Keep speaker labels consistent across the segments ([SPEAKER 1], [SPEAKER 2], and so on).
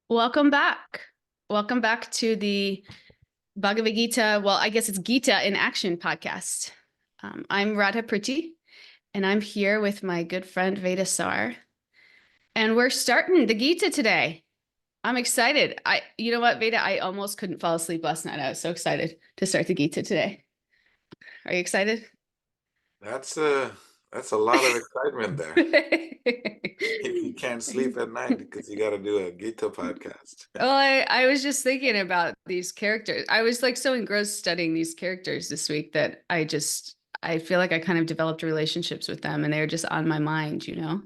[SPEAKER 1] Welcome back. Welcome back to the Bhagavad Gita. Well, I guess it's Gita in Action podcast. I'm Radha Priti, and I'm here with my good friend Veda Sar. And we're starting the Gita today. I'm excited. You know what, Veda? I almost couldn't fall asleep last night. I was so excited to start the Gita today. Are you excited?
[SPEAKER 2] That's a lot of excitement there. You can't sleep at night because you got to do a Gita podcast.
[SPEAKER 1] Well, I was just thinking about these characters. I was like so engrossed studying these characters this week that I feel like I kind of developed relationships with them and they're just on my mind, you know?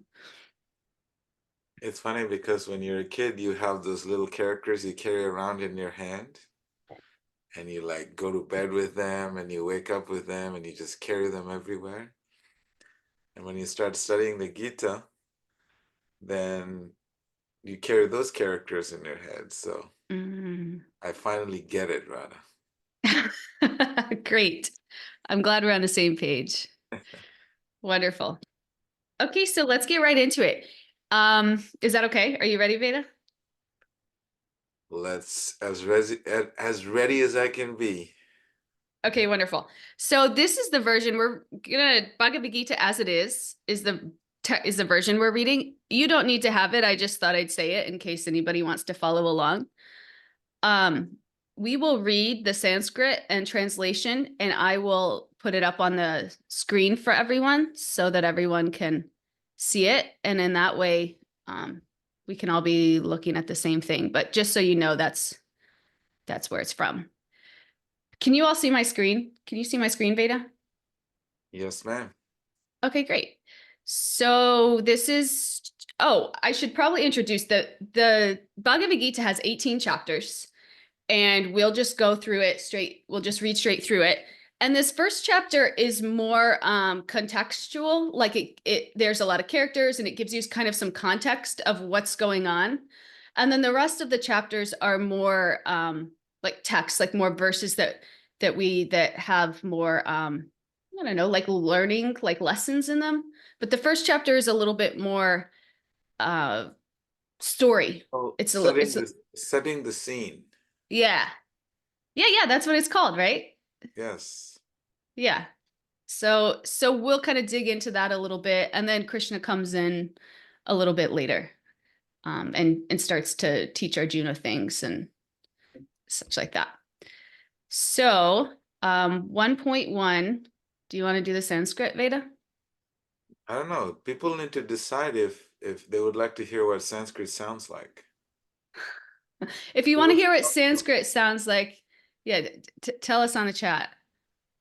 [SPEAKER 2] It's funny because when you're a kid, you have those little characters you carry around in your hand, and you like go to bed with them and you wake up with them and you just carry them everywhere. And when you start studying the Gita, then you carry those characters in your head. So I finally get it, Radha.
[SPEAKER 1] Great. I'm glad we're on the same page. Wonderful. Okay, so let's get right into it. Is that okay? Are you ready, Veda?
[SPEAKER 2] Let's as ready as I can be.
[SPEAKER 1] Okay, wonderful. So this is the version we're gonna Bhagavad Gita as it is the version we're reading. You don't need to have it. I just thought I'd say it in case anybody wants to follow along. We will read the Sanskrit and translation, and I will put it up on the screen for everyone so that everyone can see it. And in that way, we can all be looking at the same thing. But just so you know, that's where it's from. Can you all see my screen? Can you see my screen, Veda?
[SPEAKER 2] Yes, ma'am.
[SPEAKER 1] Okay, great. So this is, oh, I should probably introduce the Bhagavad Gita has 18 chapters, and we'll just go through it straight. We'll just read straight through it. And this first chapter is more contextual, like there's a lot of characters and it gives you kind of some context of what's going on. And then the rest of the chapters are more like text, like more verses that have more I don't know, like learning, like lessons in them. But the first chapter is a little bit more story.
[SPEAKER 2] Oh,
[SPEAKER 1] It's
[SPEAKER 2] setting the scene.
[SPEAKER 1] yeah. Yeah, that's what it's called, right?
[SPEAKER 2] Yes.
[SPEAKER 1] Yeah. So we'll kind of dig into that a little bit, and then Krishna comes in a little bit later, and starts to teach Arjuna things and such like that. So 1.1, do you want to do the Sanskrit, Veda?
[SPEAKER 2] I don't know. People need to decide if they would like to hear what Sanskrit sounds like.
[SPEAKER 1] If you want to hear what Sanskrit sounds like, yeah, tell us on the chat.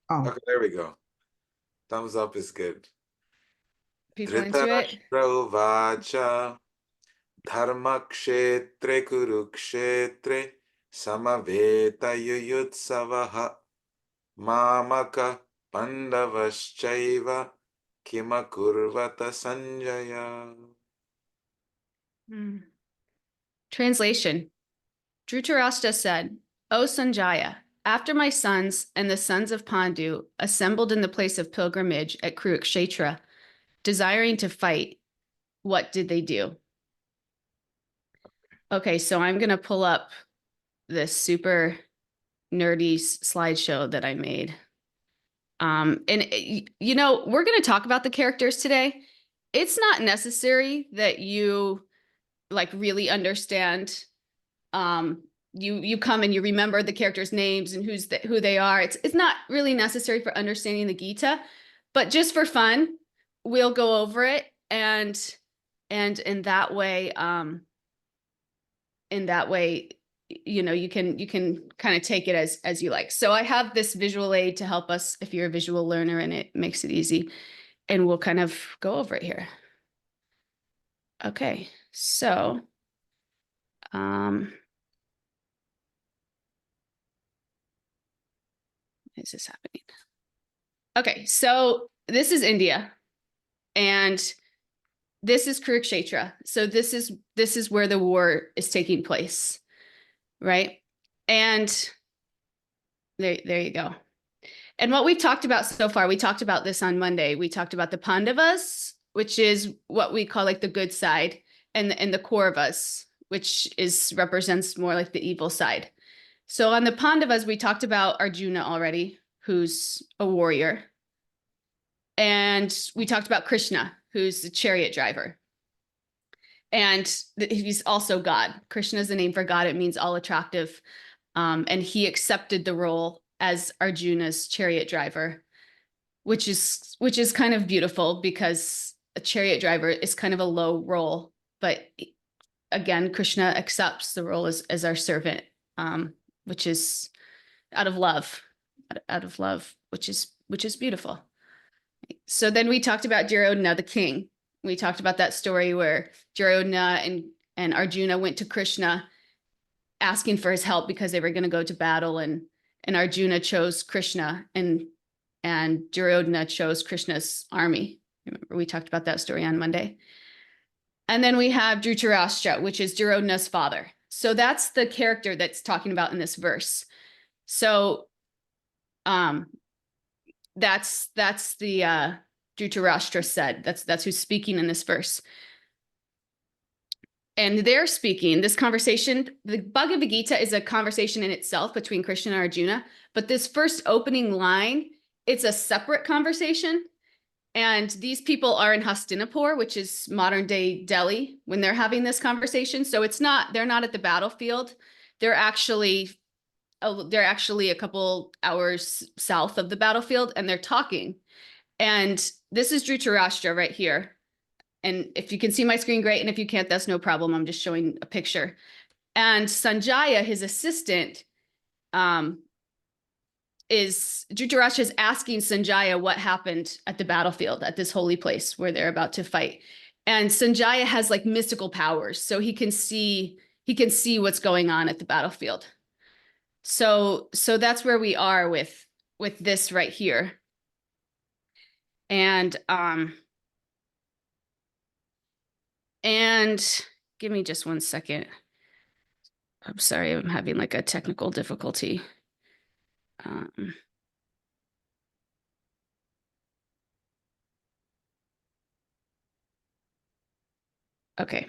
[SPEAKER 3] Oh,
[SPEAKER 2] Okay, there we go. Thumbs up is good.
[SPEAKER 1] People into it.
[SPEAKER 2] Dhritarashtra uvacha dharmakshetre kurukshetre samaveta yuyutsavaha mamaka pandavaschaiva kimakurvata sanjaya.
[SPEAKER 1] Translation. Dhritarashtra said, O Sanjaya, after my sons and the sons of Pandu assembled in the place of pilgrimage at Kurukshetra, desiring to fight, what did they do? Okay, so I'm going to pull up this super nerdy slideshow that I made. You know, we're going to talk about the characters today. It's not necessary that you like really understand. You come and you remember the characters' names and who they are. It's not really necessary for understanding the Gita, but just for fun, we'll go over it and in that way, you know, you can kind of take it as you like. So I have this visual aid to help us if you're a visual learner, and it makes it easy. And we'll kind of go over it here. Okay, so is this happening? Okay, so this is India, and this is Kurukshetra. So this is where the war is taking place, right? And there you go. And what we've talked about so far, we talked about this on Monday. We talked about the Pandavas, which is what we call like the good side, and the Kauravas, which represents more like the evil side. So on the Pandavas, we talked about Arjuna already, who's a warrior. And we talked about Krishna, who's the chariot driver. And he's also God. Krishna is the name for God. It means all attractive. And he accepted the role as Arjuna's chariot driver, which is kind of beautiful because a chariot driver is kind of a low role. But again, Krishna accepts the role as our servant, which is out of love, which is beautiful. So then we talked about Duryodhana, the king. We talked about that story where Duryodhana and Arjuna went to Krishna asking for his help because they were going to go to battle, and Arjuna chose Krishna, and Duryodhana chose Krishna's army. Remember, we talked about that story on Monday. And then we have Dhritarashtra, which is Duryodhana's father. So that's the character that's talking about in this verse. So that's the Dhritarashtra said. That's who's speaking in this verse. And they're speaking, this conversation, the Bhagavad Gita is a conversation in itself between Krishna and Arjuna, but this first opening line, it's a separate conversation. And these people are in Hastinapur, which is modern day Delhi, when they're having this conversation. So they're not at the battlefield. They're actually a couple hours south of the battlefield, and they're talking. And this is Dhritarashtra right here. And if you can see my screen, great. And if you can't, that's no problem. I'm just showing a picture. And Sanjaya, his assistant, Dhritarashtra is asking Sanjaya what happened at the battlefield, at this holy place where they're about to fight. And Sanjaya has like mystical powers, so he can see what's going on at the battlefield. So that's where we are with this right here. And give me just 1 second. I'm sorry, I'm having like a technical difficulty. Okay.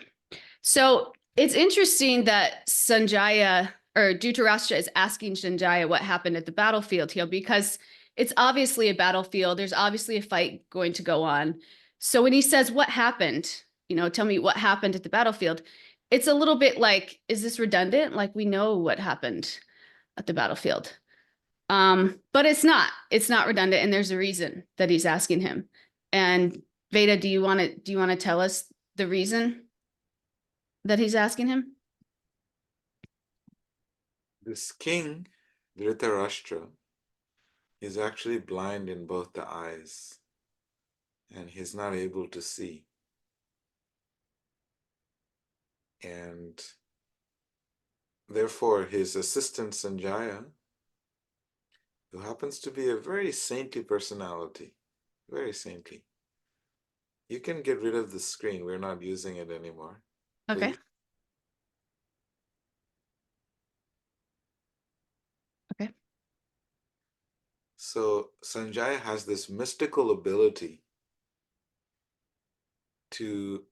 [SPEAKER 1] So it's interesting that Sanjaya or Dhritarashtra is asking Sanjaya what happened at the battlefield here, because it's obviously a battlefield. There's obviously a fight going to go on. So when he says, what happened, tell me what happened at the battlefield, it's a little bit like, is this redundant? Like, we know what happened at the battlefield. But it's not redundant. And there's a reason that he's asking him. And Veda, do you want to tell us the reason that he's asking him?
[SPEAKER 2] This king, Dhritarashtra, is actually blind in both the eyes, and he's not able to see. And therefore, his assistant Sanjaya, who happens to be a very saintly personality, very saintly. You can get rid of the screen. We're not using it anymore.
[SPEAKER 1] Okay.
[SPEAKER 2] Please.
[SPEAKER 1] Okay.
[SPEAKER 2] So Sanjaya has this mystical ability to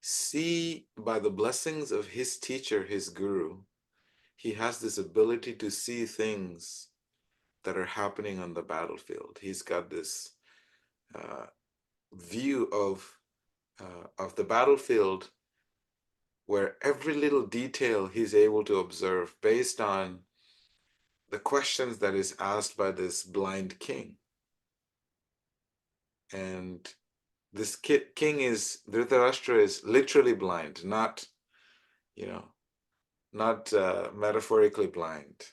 [SPEAKER 2] see, by the blessings of his teacher, his guru, he has this ability to see things that are happening on the battlefield. He's got this view of the battlefield where every little detail he's able to observe based on the questions that is asked by this blind king. And this king is, Dhritarashtra is literally blind, not metaphorically blind.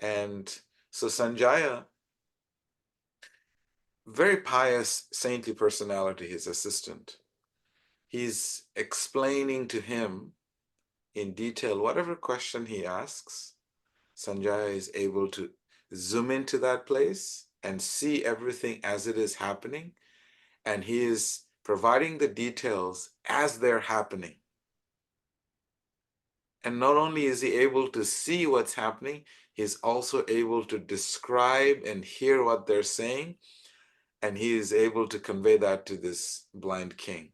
[SPEAKER 2] And so Sanjaya, very pious, saintly personality, his assistant, he's explaining to him in detail whatever question he asks. Sanjaya is able to zoom into that place and see everything as it is happening, and he is providing the details as they're happening. And not only is he able to see what's happening, he's also able to describe and hear what they're saying, and he is able to convey that to this blind king.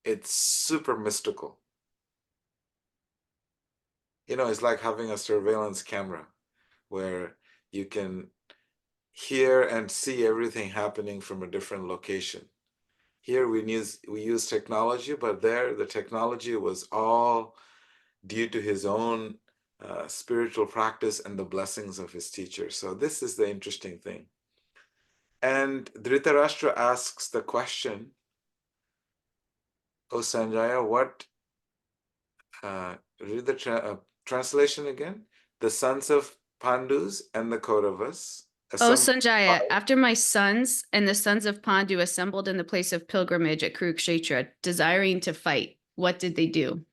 [SPEAKER 2] it's super mystical. You know, it's like having a surveillance camera where you can hear and see everything happening from a different location. Here we use technology, but there the technology was all due to his own spiritual practice and the blessings of his teacher. So this is the interesting thing. And Dhritarashtra asks the question, "O Sanjaya, what?" Read the translation again. The sons of Pandus and the Kauravas
[SPEAKER 1] Oh,
[SPEAKER 2] assembled.
[SPEAKER 1] Sanjaya, after my sons and the sons of Pandu assembled in the place of pilgrimage at Kurukshetra, desiring to fight, what did they do?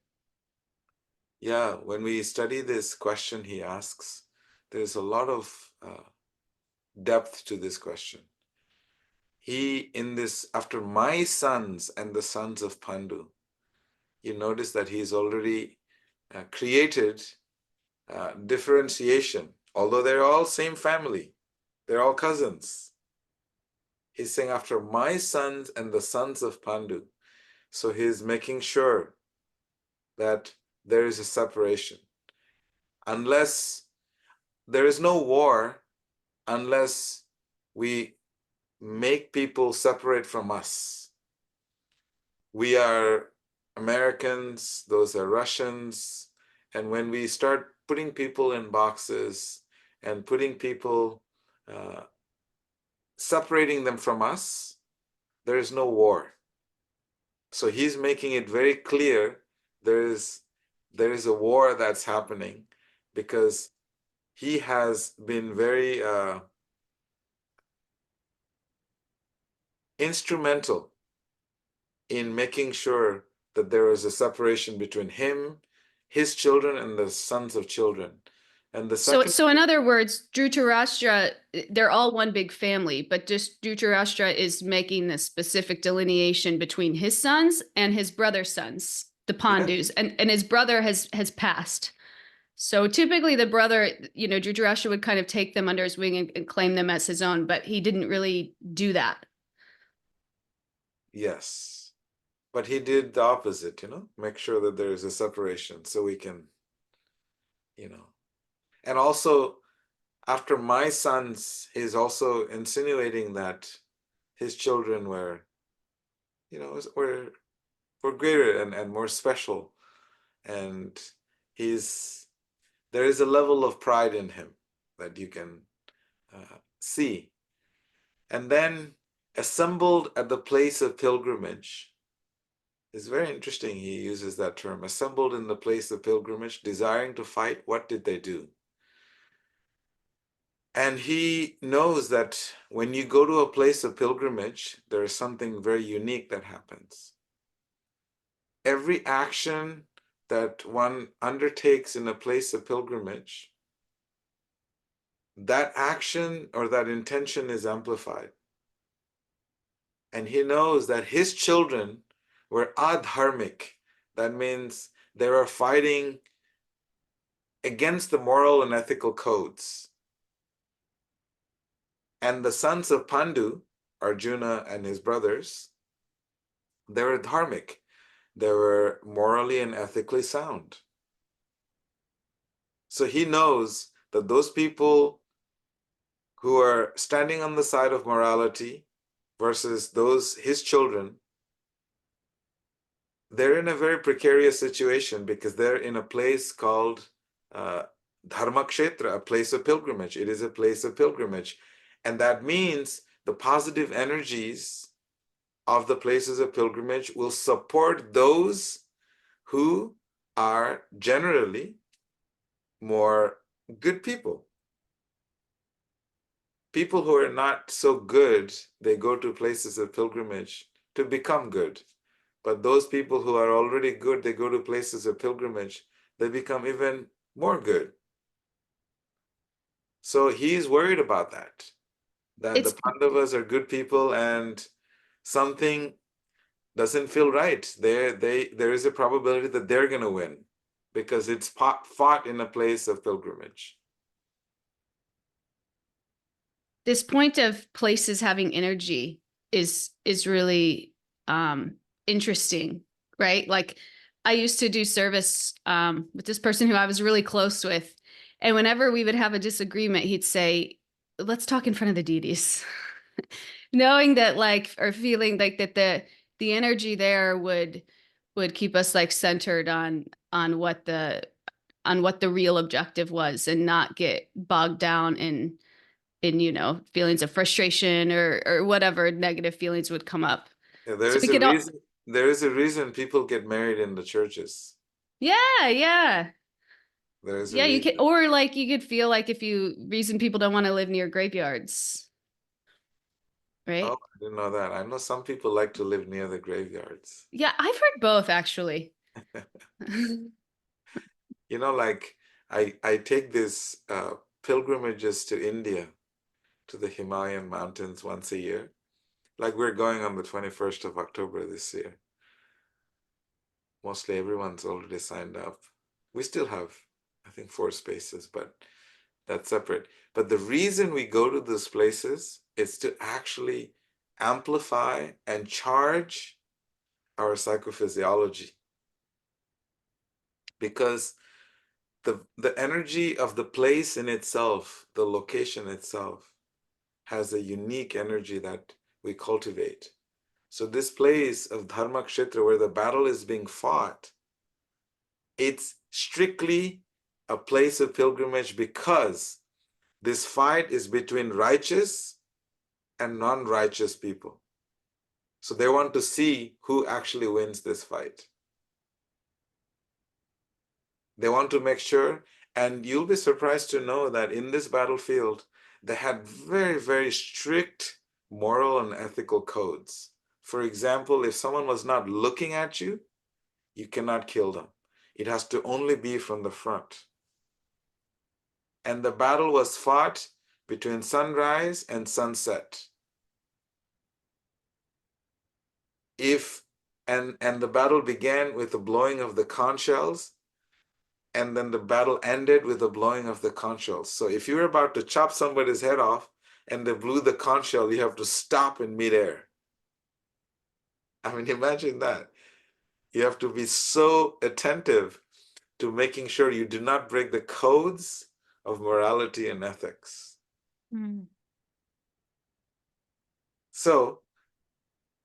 [SPEAKER 2] Yeah, when we study this question he asks, there's a lot of depth to this question. He, in this, after my sons and the sons of Pandu, you notice that he's already created differentiation, although they're all same family, they're all cousins. He's saying after my sons and the sons of Pandu. So he's making sure that there is a separation. Unless there is no war, unless we make people separate from us. We are Americans, those are Russians. And when we start putting people in boxes and putting people, separating them from us, there is no war. So he's making it very clear there is a war that's happening because he has been very instrumental in making sure that there is a separation between him, his children, and the sons of children. And the
[SPEAKER 1] So,
[SPEAKER 2] second,
[SPEAKER 1] so in other words, Dhritarashtra, they're all one big family, but just Dhritarashtra is making the specific delineation between his sons and his brother's sons, the
[SPEAKER 2] yes,
[SPEAKER 1] Pandus, and his brother has passed. So typically the brother, you know, Dhritarashtra would kind of take them under his wing and claim them as his own, but he didn't really do that.
[SPEAKER 2] yes, but he did the opposite, make sure that there is a separation so we can, you know, and also after my sons, he's also insinuating that his children were, were greater and more special. And there is a level of pride in him that you can see. And then assembled at the place of pilgrimage is very interesting. He uses that term, assembled in the place of pilgrimage, desiring to fight. What did they do? And he knows that when you go to a place of pilgrimage, there is something very unique that happens. Every action that one undertakes in a place of pilgrimage, that action or that intention is amplified. And he knows that his children were adharmic. That means they were fighting against the moral and ethical codes. And the sons of Pandu, Arjuna and his brothers, they were dharmic. They were morally and ethically sound. So he knows that those people who are standing on the side of morality versus those, his children, they're in a very precarious situation because they're in a place called Dharma Kshetra, a place of pilgrimage. It is a place of pilgrimage. And that means the positive energies of the places of pilgrimage will support those who are generally more good people. People who are not so good, they go to places of pilgrimage to become good. But those people who are already good, they go to places of pilgrimage, they become even more good. So he's worried about that the
[SPEAKER 1] It's
[SPEAKER 2] Pandavas are good people and something doesn't feel right. There is a probability that they're going to win because it's fought in a place of pilgrimage.
[SPEAKER 1] this point of places having energy is really interesting. right? Like I used to do service with this person who I was really close with. And whenever we would have a disagreement, he'd say, let's talk in front of the deities. Knowing that like, or feeling like that the energy there would keep us like centered on what the real objective was and not get bogged down in feelings of frustration or whatever negative feelings would come up.
[SPEAKER 2] Yeah,
[SPEAKER 1] So we could all
[SPEAKER 2] there is a reason people get married in the churches.
[SPEAKER 1] yeah, yeah.
[SPEAKER 2] There is a
[SPEAKER 1] Yeah, you could,
[SPEAKER 2] reason.
[SPEAKER 1] or like you could feel like if you reason people don't want to live near graveyards,
[SPEAKER 2] Oh,
[SPEAKER 1] right?
[SPEAKER 2] I didn't know that. I know some people like to live near the graveyards.
[SPEAKER 1] Yeah, I've heard both actually.
[SPEAKER 2] You know, like I take this pilgrimages to India, to the Himalayan mountains once a year. Like we're going on the 21st of October this year. Mostly everyone's already signed up. We still have, I think, 4 spaces, but that's separate. But the reason we go to those places is to actually amplify and charge our psychophysiology, because the energy of the place in itself, the location itself, has a unique energy that we cultivate. So this place of Dharma Kshetra where the battle is being fought, it's strictly a place of pilgrimage because this fight is between righteous and non-righteous people. So they want to see who actually wins this fight. They want to make sure, and you'll be surprised to know that in this battlefield, they had very, very strict moral and ethical codes. For example, if someone was not looking at you, you cannot kill them. It has to only be from the front. And the battle was fought between sunrise and sunset. If and the battle began with the blowing of the conch shells, and then the battle ended with the blowing of the conch shells. So if you're about to chop somebody's head off and they blew the conch shell, you have to stop in midair. I mean, imagine that. You have to be so attentive to making sure you do not break the codes of morality and ethics.
[SPEAKER 1] Mm.
[SPEAKER 2] So,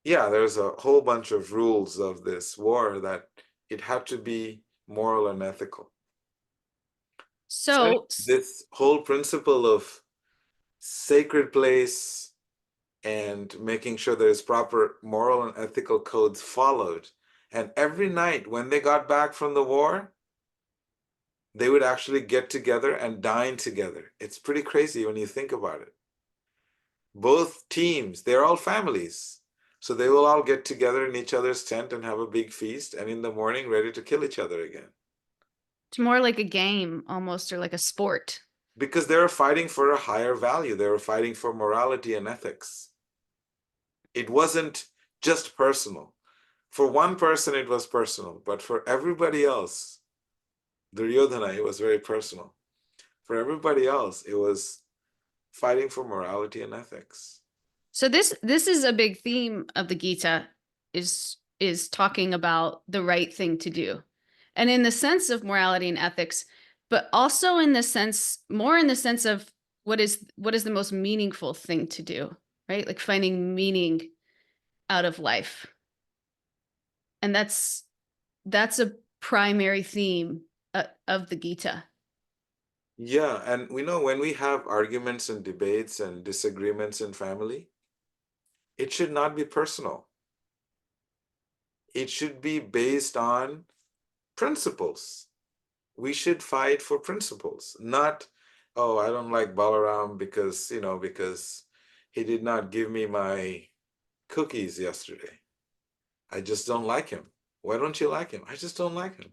[SPEAKER 2] yeah, there's a whole bunch of rules of this war that it had to be moral and ethical. So anyway,
[SPEAKER 1] So,
[SPEAKER 2] this whole principle of sacred place and making sure there's proper moral and ethical codes followed. And every night when they got back from the war, they would actually get together and dine together. It's pretty crazy when you think about it. Both teams, they're all families. So they will all get together in each other's tent and have a big feast, and in the morning, ready to kill each other again.
[SPEAKER 1] it's more like a game almost, or like a sport.
[SPEAKER 2] Because they were fighting for a higher value. They were fighting for morality and ethics. It wasn't just personal. For one person, it was personal, but for everybody else, Duryodhana, it was very personal. For everybody else, it was fighting for morality and ethics.
[SPEAKER 1] So this is a big theme of the Gita is talking about the right thing to do. And in the sense of morality and ethics, but also in the sense more in the sense of what is the most meaningful thing to do, right? Like finding meaning out of life. And that's a primary theme of the Gita.
[SPEAKER 2] Yeah, and we know when we have arguments and debates and disagreements in family, it should not be personal. It should be based on principles. We should fight for principles, not, oh, I don't like Balaram because, because he did not give me my cookies yesterday. I just don't like him. Why don't you like him? I just don't like him.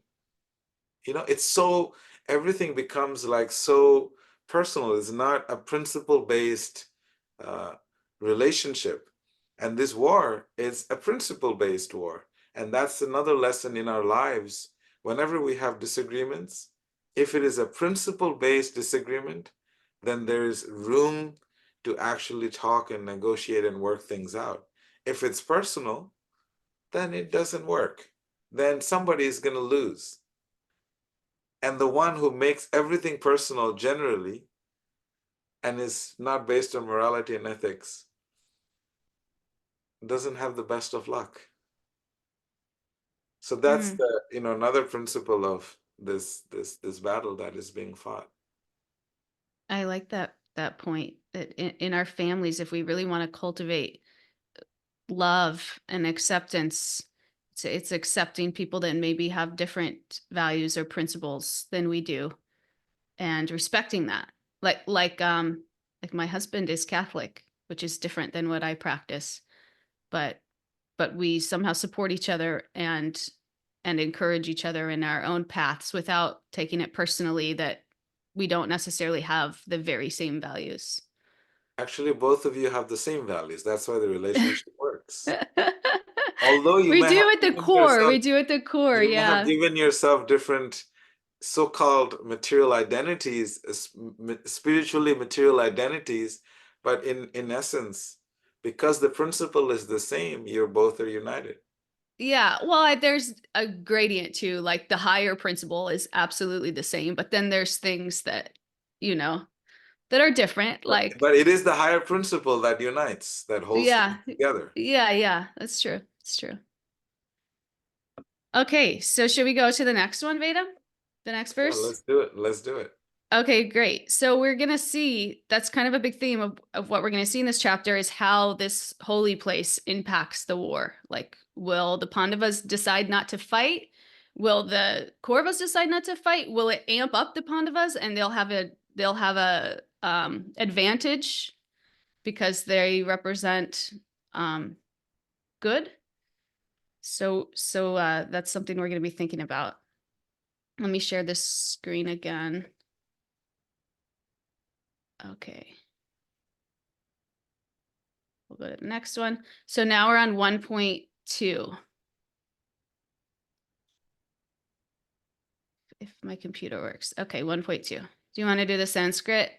[SPEAKER 2] It's so, everything becomes like so personal. It's not a principle-based uh, relationship. And this war is a principle-based war. And that's another lesson in our lives. Whenever we have disagreements, if it is a principle-based disagreement, then there is room to actually talk and negotiate and work things out. If it's personal, then it doesn't work. then somebody is going to lose. And the one who makes everything personal generally and is not based on morality and ethics doesn't have the best of luck. So that's
[SPEAKER 1] Mm,
[SPEAKER 2] the, another principle of this battle that is being fought.
[SPEAKER 1] I like that point that in our families, if we really want to cultivate love and acceptance, it's accepting people that maybe have different values or principles than we do and respecting that. Like my husband is Catholic, which is different than what I practice, but we somehow support each other and encourage each other in our own paths without taking it personally that we don't necessarily have the very same values.
[SPEAKER 2] Actually, both of you have the same values. That's why the relationship works. Although
[SPEAKER 1] We do at the core. We do at the core.
[SPEAKER 2] you may have
[SPEAKER 1] Yeah.
[SPEAKER 2] given yourself different so-called material identities, spiritually material identities, but in essence, because the principle is the same, you're both are united.
[SPEAKER 1] Yeah. Well, there's a gradient too. Like the higher principle is absolutely the same, but then there's things that, you know, that are different. Like,
[SPEAKER 2] But it is the higher principle that unites, that holds things
[SPEAKER 1] yeah.
[SPEAKER 2] together.
[SPEAKER 1] Yeah. Yeah. That's true. It's true. Okay. So should we go to the next one, Veda? The next
[SPEAKER 2] Yeah,
[SPEAKER 1] verse?
[SPEAKER 2] let's do it. Let's do it.
[SPEAKER 1] Okay, great. So we're going to see that's kind of a big theme of what we're going to see in this chapter is how this holy place impacts the war. Like, will the Pandavas decide not to fight? Will the Kauravas decide not to fight? Will it amp up the Pandavas and they'll have a advantage because they represent good? So that's something we're going to be thinking about. Let me share this screen again. Okay. We'll go to the next one. So now we're on 1.2. If my computer works. Okay, 1.2. Do you want to do the Sanskrit,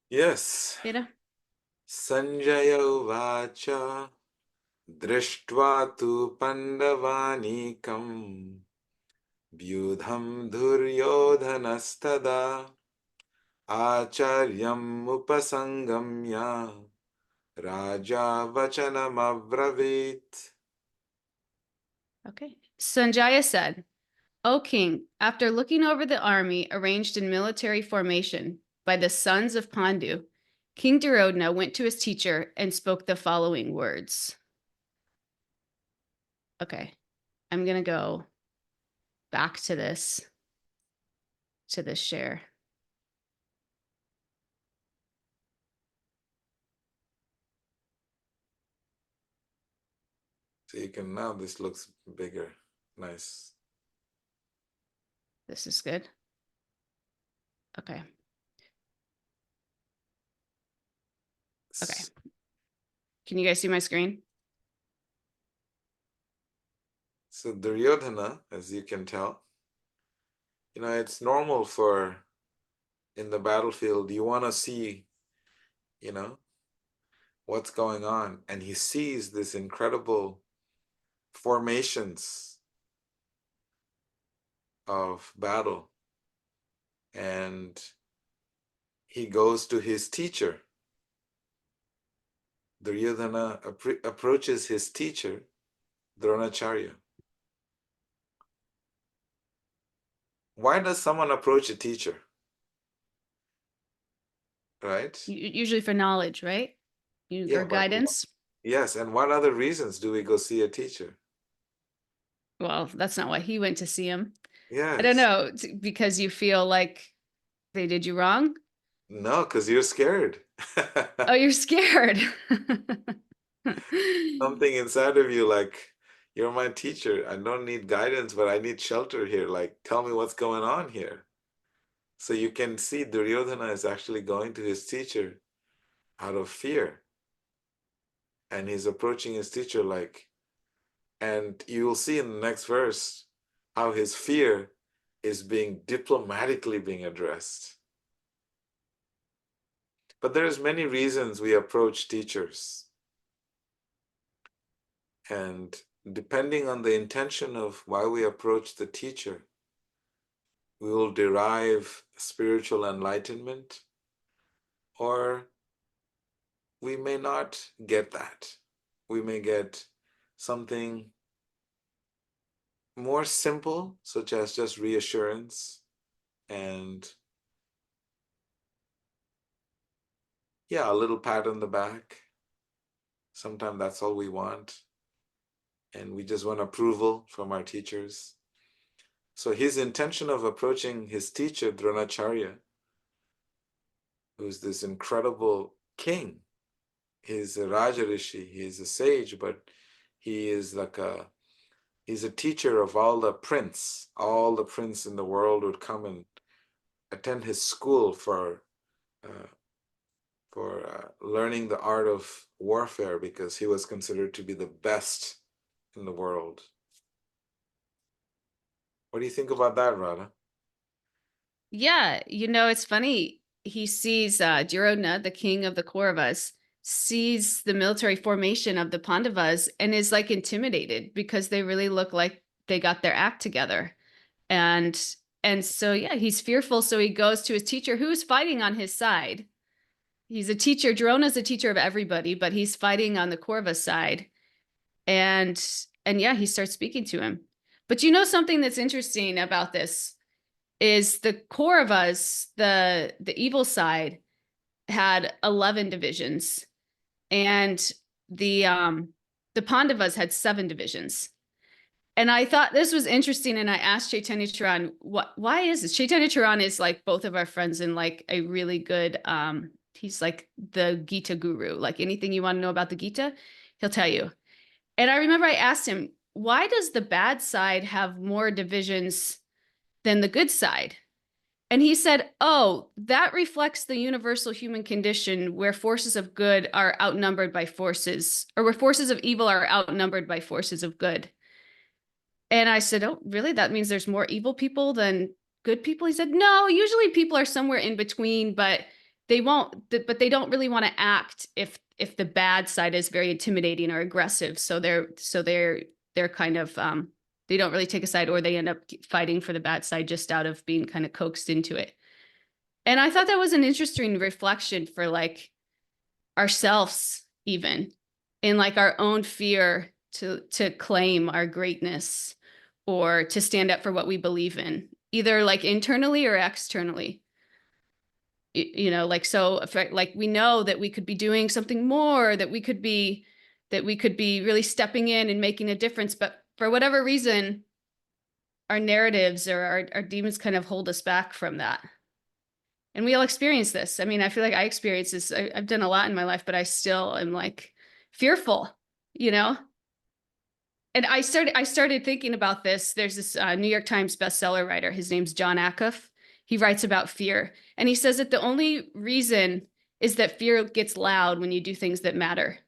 [SPEAKER 2] Yes.
[SPEAKER 1] Veda?
[SPEAKER 2] Sanjaya Uvacha Drishtva tu Pandavanikam Vyudham Duryodhanastada Acharyam Upasangamya Raja Vachanam Avravit.
[SPEAKER 1] Okay. Sanjaya said, O king, after looking over the army arranged in military formation by the sons of Pandu, King Duryodhana went to his teacher and spoke the following words. Okay, I'm going to go back to this share.
[SPEAKER 2] So you can now, this looks bigger. Nice.
[SPEAKER 1] This is good. Okay. Okay. Can you guys see my screen?
[SPEAKER 2] So Duryodhana, as you can tell, it's normal for in the battlefield, you want to see, what's going on. And he sees this incredible formations of battle. And he goes to his teacher. Duryodhana approaches his teacher, Dronacharya. Why does someone approach a teacher? Right?
[SPEAKER 1] Usually for knowledge, right?
[SPEAKER 2] Yeah,
[SPEAKER 1] Or
[SPEAKER 2] but
[SPEAKER 1] guidance.
[SPEAKER 2] yes, and what other reasons do we go see a teacher?
[SPEAKER 1] Well, that's not why he went to see him. I don't
[SPEAKER 2] Yes.
[SPEAKER 1] know, because you feel like they did you wrong.
[SPEAKER 2] No, because you're scared.
[SPEAKER 1] Oh, you're scared.
[SPEAKER 2] Something inside of you, like, you're my teacher. I don't need guidance, but I need shelter here. Like, tell me what's going on here. So you can see Duryodhana is actually going to his teacher out of fear. And he's approaching his teacher like, and you will see in the next verse how his fear is being diplomatically being addressed. But there's many reasons we approach teachers. And depending on the intention of why we approach the teacher, we will derive spiritual enlightenment, or we may not get that. We may get something more simple, such as just reassurance and, yeah, a little pat on the back. Sometimes that's all we want. And we just want approval from our teachers. So his intention of approaching his teacher, Dronacharya, who's this incredible king, he's a Raja Rishi, he's a sage, but he is like he's a teacher of all the prince. All the prince in the world would come and attend his school for uh, learning the art of warfare, because he was considered to be the best in the world. What do you think about that, Radha?
[SPEAKER 1] Yeah, it's funny. He sees Duryodhana, the king of the Kauravas, sees the military formation of the Pandavas and is like intimidated because they really look like they got their act together. And and so yeah, he's fearful. So he goes to his teacher who's fighting on his side. He's a teacher. Drona's a teacher of everybody, but he's fighting on the Kaurava side. And and yeah, he starts speaking to him. But something that's interesting about this is the Kauravas, the evil side, had 11 divisions, and the Pandavas had 7 divisions. And I thought this was interesting, and I asked Chaitanya Charan, why is this? Chaitanya Charan is like both of our friends and like a really good, he's like the Gita guru. Like anything you want to know about the Gita, he'll tell you. And I remember I asked him, why does the bad side have more divisions than the good side? And he said, oh, that reflects the universal human condition where forces of good are outnumbered by forces, or where forces of evil are outnumbered by forces of good. And I said, oh, really? That means there's more evil people than good people? He said, no, usually people are somewhere in between, but they don't really want to act if the bad side is very intimidating or aggressive. So they're kind of they don't really take a side, or they end up fighting for the bad side just out of being kind of coaxed into it. And I thought that was an interesting reflection for like ourselves, even in like our own fear to claim our greatness or to stand up for what we believe in, either like internally or externally. Like, so like we know that we could be doing something more, that we could be really stepping in and making a difference, but for whatever reason our narratives or our demons kind of hold us back from that. And we all experience this. I mean, I feel like I experience this. I've done a lot in my life, but I still am like fearful, you know? And I started thinking about this. There's this New York Times bestseller writer. His name's John Acuff. He writes about fear. And he says that the only reason is that fear gets loud when you do things that matter.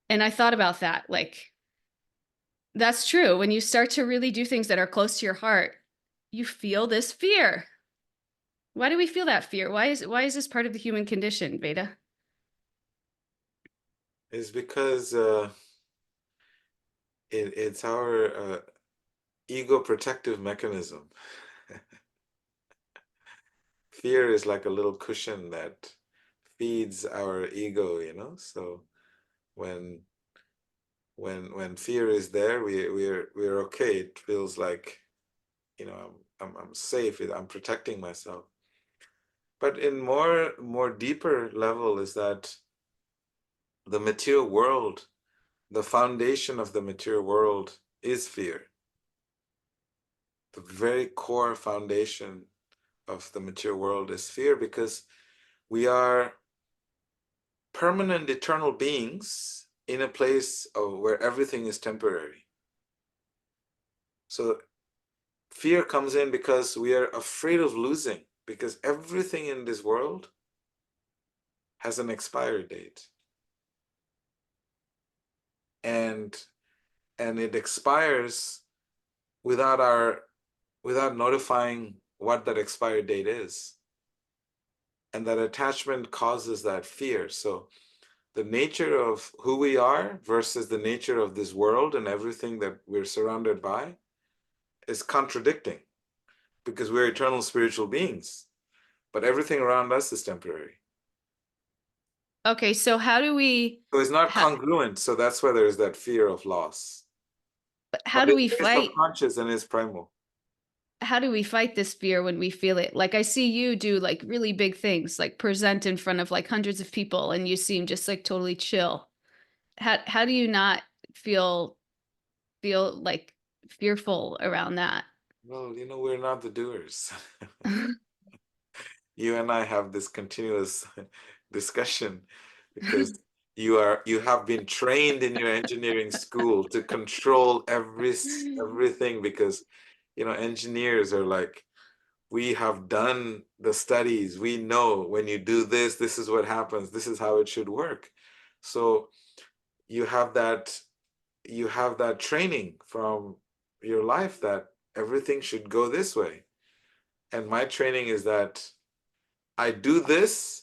[SPEAKER 1] And I thought about that. Like, that's true. When you start to really do things that are close to your heart, you feel this fear. Why do we feel that fear? Why is this part of the human condition, Veda?
[SPEAKER 2] Is because it's our ego protective mechanism. Fear is like a little cushion that feeds our ego, So when when fear is there, we're okay. It feels like, I'm safe. I'm protecting myself. But in more deeper level is that the material world, the foundation of the material world is fear. The very core foundation of the material world is fear, because we are permanent eternal beings in a place where everything is temporary. So fear comes in because we are afraid of losing, because everything in this world has an expiry date. And it expires without notifying what that expiry date is. And that attachment causes that fear. So the nature of who we are versus the nature of this world and everything that we're surrounded by is contradicting, because we're eternal spiritual beings, but everything around us is temporary.
[SPEAKER 1] Okay, so how do we
[SPEAKER 2] So it's not
[SPEAKER 1] how,
[SPEAKER 2] congruent. So that's why there's that fear of loss.
[SPEAKER 1] how
[SPEAKER 2] But
[SPEAKER 1] do
[SPEAKER 2] it's
[SPEAKER 1] we
[SPEAKER 2] very
[SPEAKER 1] fight
[SPEAKER 2] subconscious and it's primal.
[SPEAKER 1] how do we fight this fear when we feel it? Like I see you do like really big things, like present in front of like hundreds of people and you seem just like totally chill. How do you not feel like fearful around that?
[SPEAKER 2] Well, we're not the doers. You and I have this continuous discussion because you have been trained in your engineering school to control everything, because engineers are like, we have done the studies, we know when you do this, this is what happens, this is how it should work. So you have that training from your life that everything should go this way. And my training is that I do this,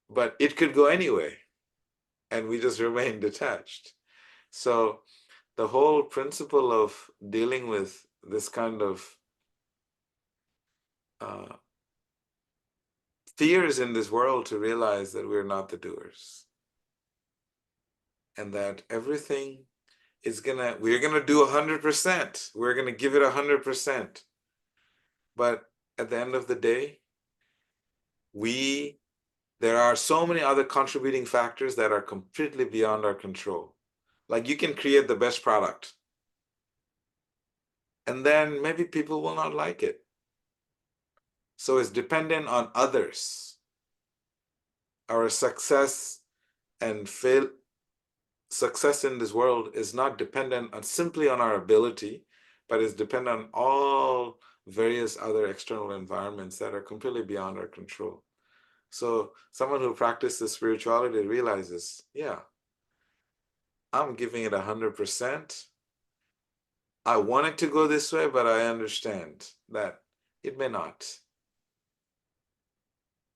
[SPEAKER 2] but it could go anyway, and we just remain detached. So the whole principle of dealing with this kind of uh, fears in this world, to realize that we're not the doers, and that everything we're gonna do 100%. We're gonna give it 100%. But at the end of the day, there are so many other contributing factors that are completely beyond our control. Like, you can create the best product, and then maybe people will not like it. So it's dependent on others. Our and fail success in this world is not dependent on simply on our ability, but is dependent on all various other external environments that are completely beyond our control. So someone who practices spirituality realizes, yeah, I'm giving it 100%. I want it to go this way, but I understand that it may not.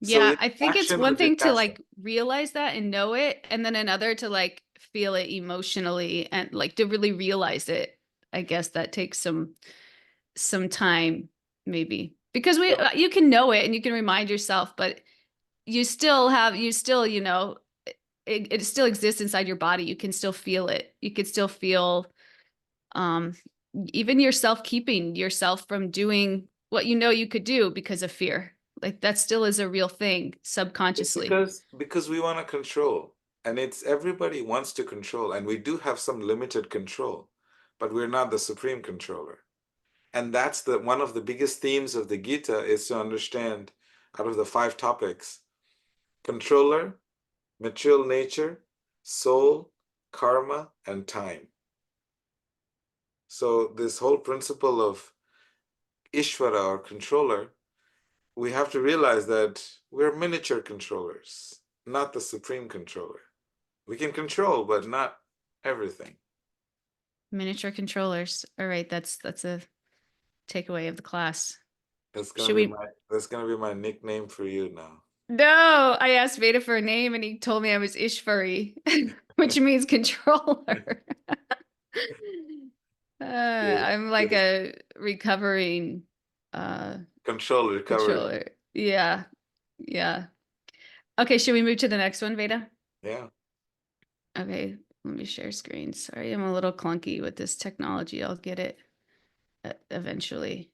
[SPEAKER 2] So
[SPEAKER 1] Yeah,
[SPEAKER 2] in
[SPEAKER 1] I think it's
[SPEAKER 2] action
[SPEAKER 1] one
[SPEAKER 2] with
[SPEAKER 1] thing to
[SPEAKER 2] detachment.
[SPEAKER 1] like realize that and know it, and then another to like feel it emotionally and like to really realize it. I guess that takes some time maybe. Because we
[SPEAKER 2] So
[SPEAKER 1] you can know it and you can remind yourself, but you still, it still exists inside your body. You can still feel it. You can still feel um even yourself keeping yourself from doing what you know you could do because of fear. Like that still is a real thing
[SPEAKER 2] it's
[SPEAKER 1] subconsciously.
[SPEAKER 2] because we want to control, and it's everybody wants to control, and we do have some limited control, but we're not the supreme controller. And that's the one of the biggest themes of the Gita, is to understand, out of the 5 topics: controller, material nature, soul, karma, and time. So this whole principle of Ishvara, or controller, we have to realize that we're miniature controllers, not the supreme controller. We can control, but not everything.
[SPEAKER 1] Miniature controllers. All right, that's a takeaway of the class.
[SPEAKER 2] That's gonna
[SPEAKER 1] Should
[SPEAKER 2] be
[SPEAKER 1] we?
[SPEAKER 2] my that's gonna be my nickname for you now.
[SPEAKER 1] No, I asked Veda for a name and he told me I was Ishvari, which means controller.
[SPEAKER 2] You're,
[SPEAKER 1] I'm like
[SPEAKER 2] you're
[SPEAKER 1] a recovering uh
[SPEAKER 2] control recovery.
[SPEAKER 1] controller. Yeah. Yeah. Okay, should we move to the next one, Veda?
[SPEAKER 2] Yeah.
[SPEAKER 1] Okay, let me share screen. Sorry, I'm a little clunky with this technology. I'll get it eventually.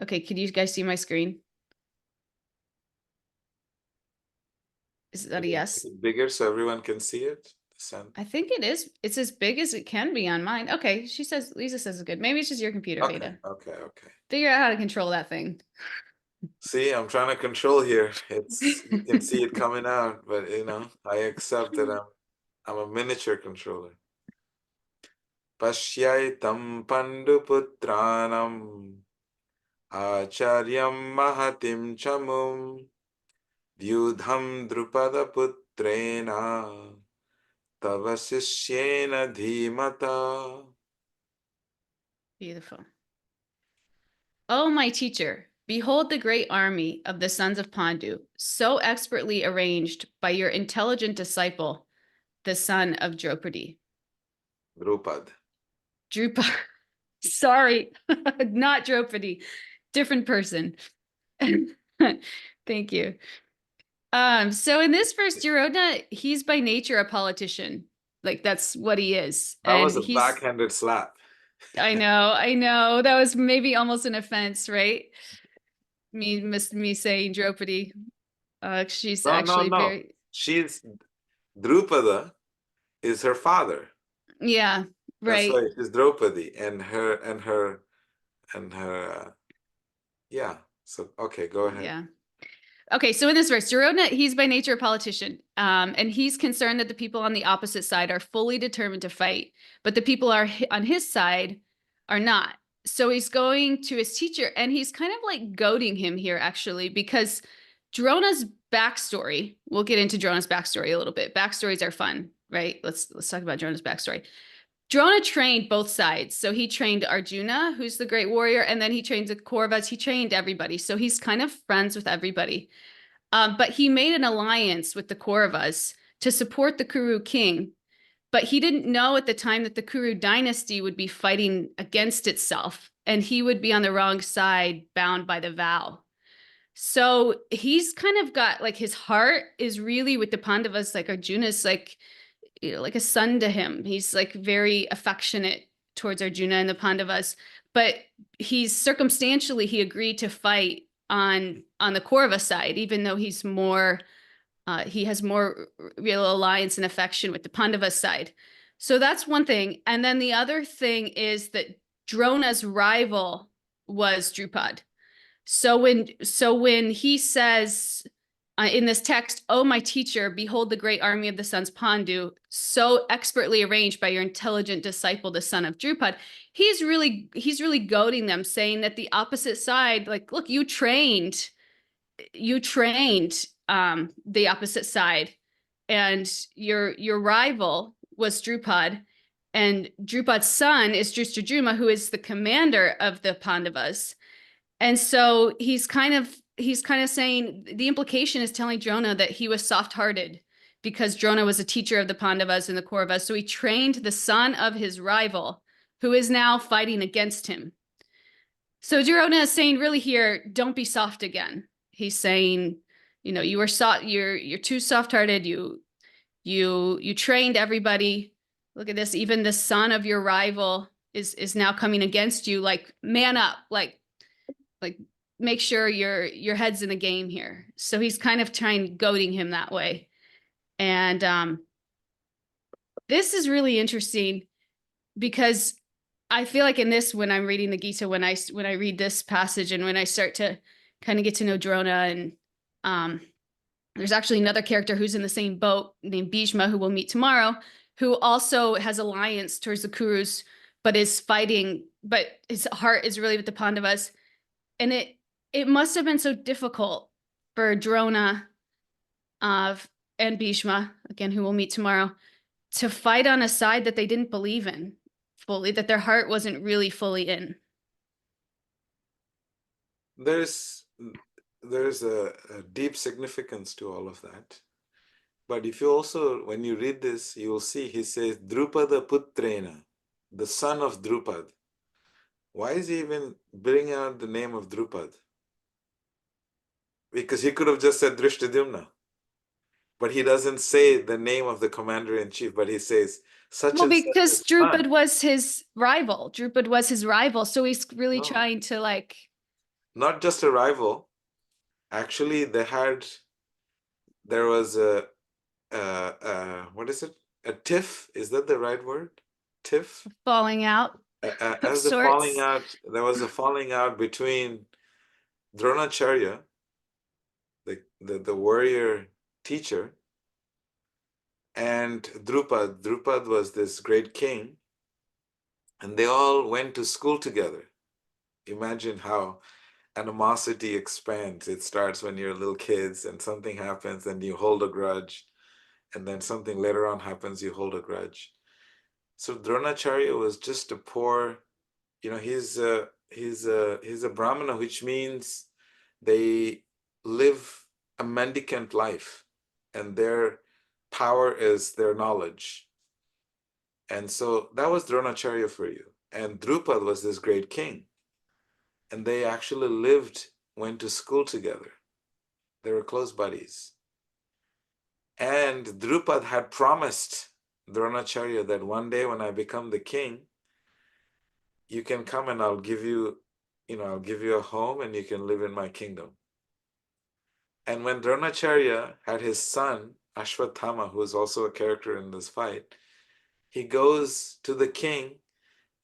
[SPEAKER 1] Okay, can you guys see my screen? Is that a
[SPEAKER 2] Can you make
[SPEAKER 1] yes?
[SPEAKER 2] it bigger so everyone can see it?
[SPEAKER 1] I think it is. It's as big as it can be on mine. Okay, she says, Lisa says it's good. Maybe it's just your computer,
[SPEAKER 2] Okay,
[SPEAKER 1] Veda.
[SPEAKER 2] okay, okay.
[SPEAKER 1] Figure out how to control that thing.
[SPEAKER 2] See, I'm trying to control here. You can see it coming out, but I accept that I'm a miniature controller. Pashyaitam panduputranam acharyam mahatim chamum vyudham drupada putrena tava sishyena dhimata.
[SPEAKER 1] Beautiful. Oh, my teacher. Behold the great army of the sons of Pandu, so expertly arranged by your intelligent disciple, the son of Draupadi.
[SPEAKER 2] Drupad.
[SPEAKER 1] Drupa, sorry, not Draupadi, different person. Thank you. So in this verse, Duryodhana, he's by nature a politician. Like that's what he is.
[SPEAKER 2] That
[SPEAKER 1] And
[SPEAKER 2] was a
[SPEAKER 1] he's,
[SPEAKER 2] backhanded slap.
[SPEAKER 1] I know. That was maybe almost an offense, right? Me saying Draupadi. She's
[SPEAKER 2] No, no,
[SPEAKER 1] actually
[SPEAKER 2] no.
[SPEAKER 1] very,
[SPEAKER 2] She's Drupada is her father.
[SPEAKER 1] yeah,
[SPEAKER 2] That's
[SPEAKER 1] right.
[SPEAKER 2] why she's Draupadi, and her. Yeah. So okay, go ahead.
[SPEAKER 1] Yeah. Okay, so in this verse, Duryodhana, he's by nature a politician, and he's concerned that the people on the opposite side are fully determined to fight, but the people are on his side are not. So he's going to his teacher, and he's kind of like goading him here, actually, because Drona's backstory. We'll get into Drona's backstory a little bit. Backstories are fun, right? Let's talk about Drona's backstory. Drona trained both sides. So he trained Arjuna, who's the great warrior, and then he trained the Kauravas. He trained everybody. So he's kind of friends with everybody. But he made an alliance with the Kauravas to support the Kuru king. But he didn't know at the time that the Kuru dynasty would be fighting against itself, and he would be on the wrong side, bound by the vow. So he's kind of got like his heart is really with the Pandavas, like Arjuna's like, you know, like a son to him. He's like very affectionate towards Arjuna and the Pandavas, but he's circumstantially he agreed to fight on the Kaurava side, even though he has more real alliance and affection with the Pandava side. So that's one thing. And then the other thing is that Drona's rival was Drupad. So when he says in this text, "Oh, my teacher, behold the great army of the sons Pandu, so expertly arranged by your intelligent disciple, the son of Drupad," he's really goading them, saying that the opposite side, like, look, you trained the opposite side, and your rival was Drupad, and Drupad's son is Drustajumna, who is the commander of the Pandavas. And so he's kind of saying the implication is telling Drona that he was soft-hearted because Drona was a teacher of the Pandavas and the Kauravas. So he trained the son of his rival, who is now fighting against him. So Drona is saying really here, don't be soft again. He's saying, you were soft, you're too soft-hearted. You trained everybody. Look at this. Even the son of your rival is now coming against you. Like, man up. Like make sure your head's in the game here. So he's kind of goading him that way. And this is really interesting because I feel like in this, when I'm reading the Gita, when I read this passage and when I start to kind of get to know Drona, and there's actually another character who's in the same boat named Bhishma, who we'll meet tomorrow, who also has alliance towards the Kurus, but is fighting, but his heart is really with the Pandavas. And it must have been so difficult for Drona and Bhishma, again, who we'll meet tomorrow, to fight on a side that they didn't believe in fully, that their heart wasn't really fully in.
[SPEAKER 2] There's a deep significance to all of that. But if you also, when you read this, you will see he says Drupada Putrena, the son of Drupad. Why is he even bringing out the name of Drupad? Because he could have just said Drishtadyumna. But he doesn't say the name of the commander-in-chief, but he says such
[SPEAKER 1] Well,
[SPEAKER 2] and such a
[SPEAKER 1] because Drupad
[SPEAKER 2] son.
[SPEAKER 1] was his rival. Drupad was his rival. So he's really
[SPEAKER 2] No,
[SPEAKER 1] trying to like.
[SPEAKER 2] not just a rival. Actually, there was what is it? A tiff? Is that the right word? Tiff?
[SPEAKER 1] Falling out of
[SPEAKER 2] As the falling
[SPEAKER 1] sorts.
[SPEAKER 2] out, there was a falling out between Dronacharya, the warrior teacher, and Drupad. Drupad was this great king, and they all went to school together. Imagine how animosity expands. It starts when you're little kids and something happens and you hold a grudge, and then something later on happens, you hold a grudge. So Dronacharya was just a poor, he's a brahmana, which means they live a mendicant life, and their power is their knowledge. And so that was Dronacharya for you. And Drupad was this great king. And they actually went to school together. They were close buddies. And Drupad had promised Dronacharya that one day when I become the king, you can come and I'll give you, I'll give you a home and you can live in my kingdom. And when Dronacharya had his son, Ashwatthama, who is also a character in this fight, he goes to the king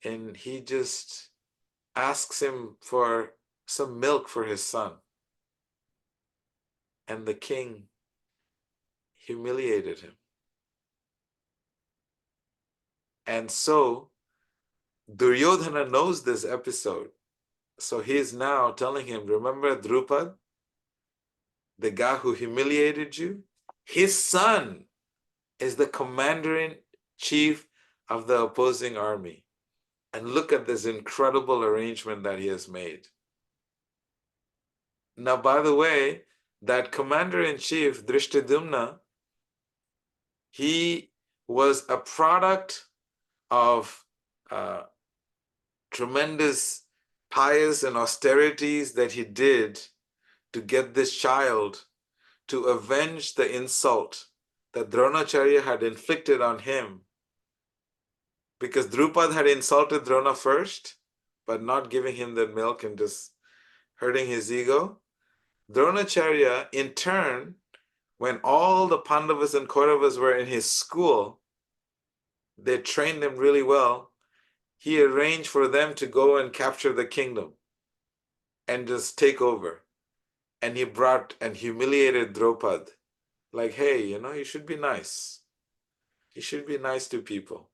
[SPEAKER 2] and he just asks him for some milk for his son. And the king humiliated him. And so Duryodhana knows this episode. So he's now telling him, remember Drupad, the guy who humiliated you? His son is the commander-in-chief of the opposing army. And look at this incredible arrangement that he has made. Now, by the way, that commander-in-chief, Drishtadumna, he was a product of tremendous pious and austerities that he did to get this child to avenge the insult that Dronacharya had inflicted on him. Because Drupad had insulted Drona first, but not giving him the milk and just hurting his ego. Dronacharya, in turn, when all the Pandavas and Kauravas were in his school, they trained them really well. He arranged for them to go and capture the kingdom and just take over. And he brought and humiliated Draupad. Like, hey, you should be nice. You should be nice to people.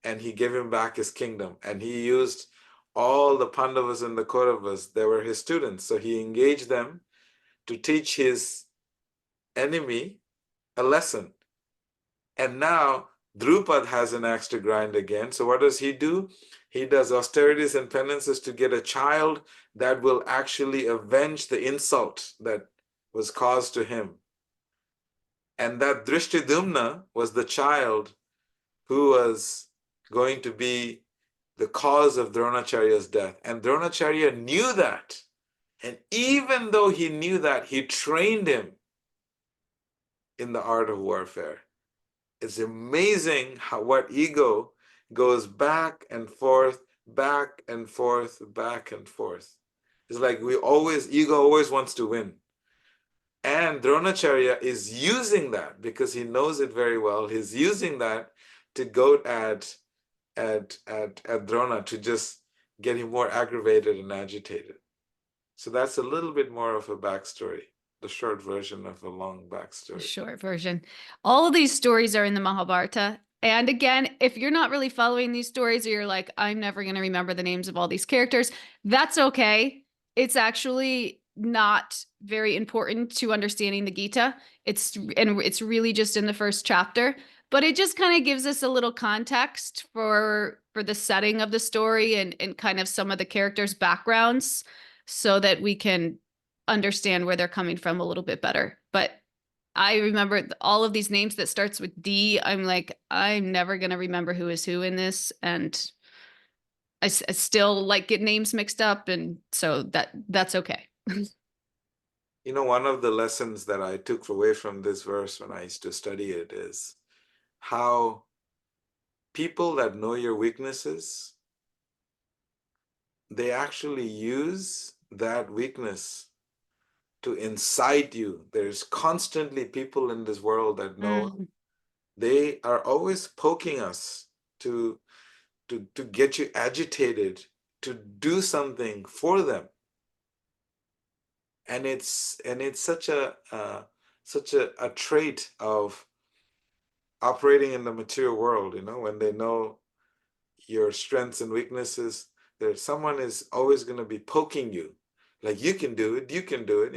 [SPEAKER 2] And he gave him back his kingdom. And he used all the Pandavas and the Kauravas. They were his students. So he engaged them to teach his enemy a lesson. And now Drupad has an axe to grind again. So what does he do? He does austerities and penances to get a child that will actually avenge the insult that was caused to him. And that Drishtadumna was the child who was going to be the cause of Dronacharya's death. And Dronacharya knew that. And even though he knew that, he trained him in the art of warfare. It's amazing what ego goes back and forth, back and forth, back and forth. It's like ego always wants to win. And Dronacharya is using that because he knows it very well. He's using that to go at Drona to just get him more aggravated and agitated. So that's a little bit more of a backstory, the short version of a long backstory.
[SPEAKER 1] Short version. All of these stories are in the Mahabharata. And again, if you're not really following these stories or you're like, I'm never going to remember the names of all these characters, that's okay. It's actually not very important to understanding the Gita. It's really just in the first chapter, but it just kind of gives us a little context for the setting of the story and kind of some of the characters' backgrounds so that we can understand where they're coming from a little bit better. But I remember all of these names that starts with D. I'm like, I'm never going to remember who is who in this. And I still like get names mixed up. And so that's okay.
[SPEAKER 2] One of the lessons that I took away from this verse when I used to study it is how people that know your weaknesses, they actually use that weakness to incite you. There's constantly people in this world that know they are always poking us to get you agitated, to do something for them. And it's such a trait of operating in the material world, when they know your strengths and weaknesses, that someone is always going to be poking you. Like, you can do it, you can do it,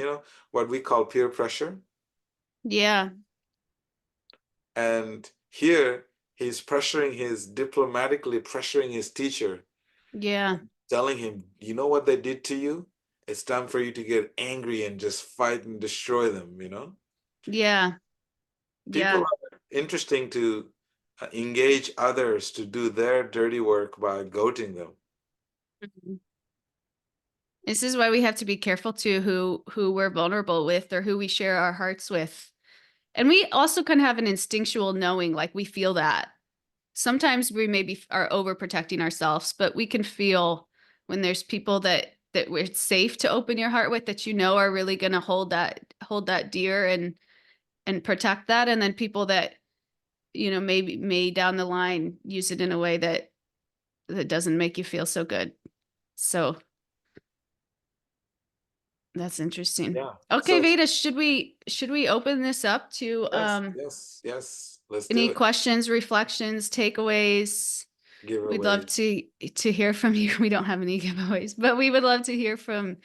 [SPEAKER 2] what we call peer pressure.
[SPEAKER 1] Yeah.
[SPEAKER 2] And here he's diplomatically pressuring his teacher.
[SPEAKER 1] Yeah.
[SPEAKER 2] Telling him, you know what they did to you? It's time for you to get angry and just fight and destroy them, you know?
[SPEAKER 1] Yeah.
[SPEAKER 2] People
[SPEAKER 1] Yeah.
[SPEAKER 2] are interesting to engage others to do their dirty work by goading them.
[SPEAKER 1] Mhm. This is why we have to be careful too who we're vulnerable with or who we share our hearts with. And we also can have an instinctual knowing, like we feel that. Sometimes we maybe are overprotecting ourselves, but we can feel when there's people that we're safe to open your heart with, that you know are really going to hold that dear and protect that, and then people that maybe may down the line use it in a way that doesn't make you feel so good. So that's interesting.
[SPEAKER 2] Yeah.
[SPEAKER 1] Okay,
[SPEAKER 2] So
[SPEAKER 1] Veda, should we open this up to
[SPEAKER 2] yes, yes, yes. Let's do
[SPEAKER 1] any
[SPEAKER 2] it.
[SPEAKER 1] questions, reflections, takeaways? We'd love
[SPEAKER 2] Giveaways.
[SPEAKER 1] to hear from you. We don't have any giveaways, but we would love to hear from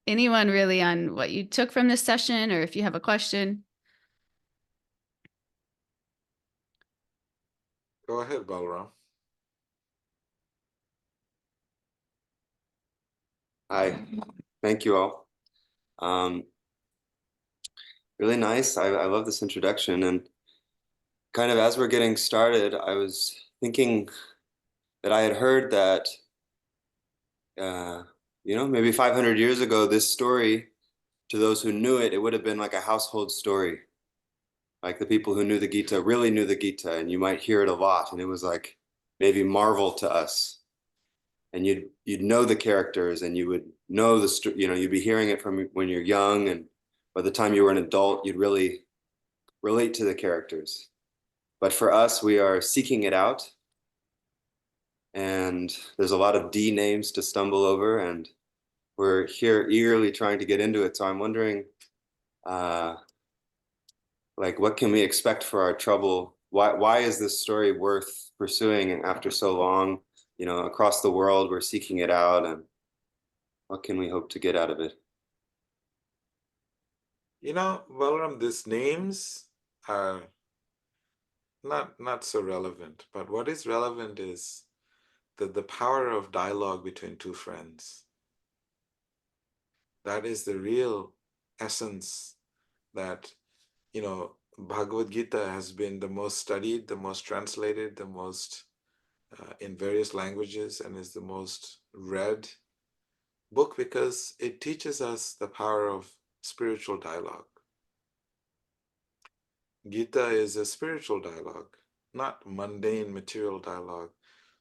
[SPEAKER 1] anyone really on what you took from this session, or if you have a question.
[SPEAKER 2] Go ahead, Balaram.
[SPEAKER 3] Hi, thank you all. Um, really nice. I love this introduction. And kind of as we're getting started, I was thinking that I had heard that, uh, maybe 500 years ago, this story, to those who knew it, it would have been like a household story. Like the people who knew the Gita really knew the Gita, and you might hear it a lot. And it was like maybe Marvel to us. And you'd know the characters, and you would know you'd be hearing it from when you're young, and by the time you were an adult, you'd really relate to the characters. But for us, we are seeking it out, and there's a lot of D names to stumble over, and we're here eagerly trying to get into it. So I'm wondering, uh, like, what can we expect for our trouble? Why is this story worth pursuing after so long? Across the world, we're seeking it out, and what can we hope to get out of it?
[SPEAKER 2] You know, Balaram, these names are not so relevant, but what is relevant is the power of dialogue between two friends. That is the real essence that, Bhagavad Gita has been the most studied, the most translated, the most in various languages, and is the most read book because it teaches us the power of spiritual dialogue. Gita is a spiritual dialogue, not mundane material dialogue.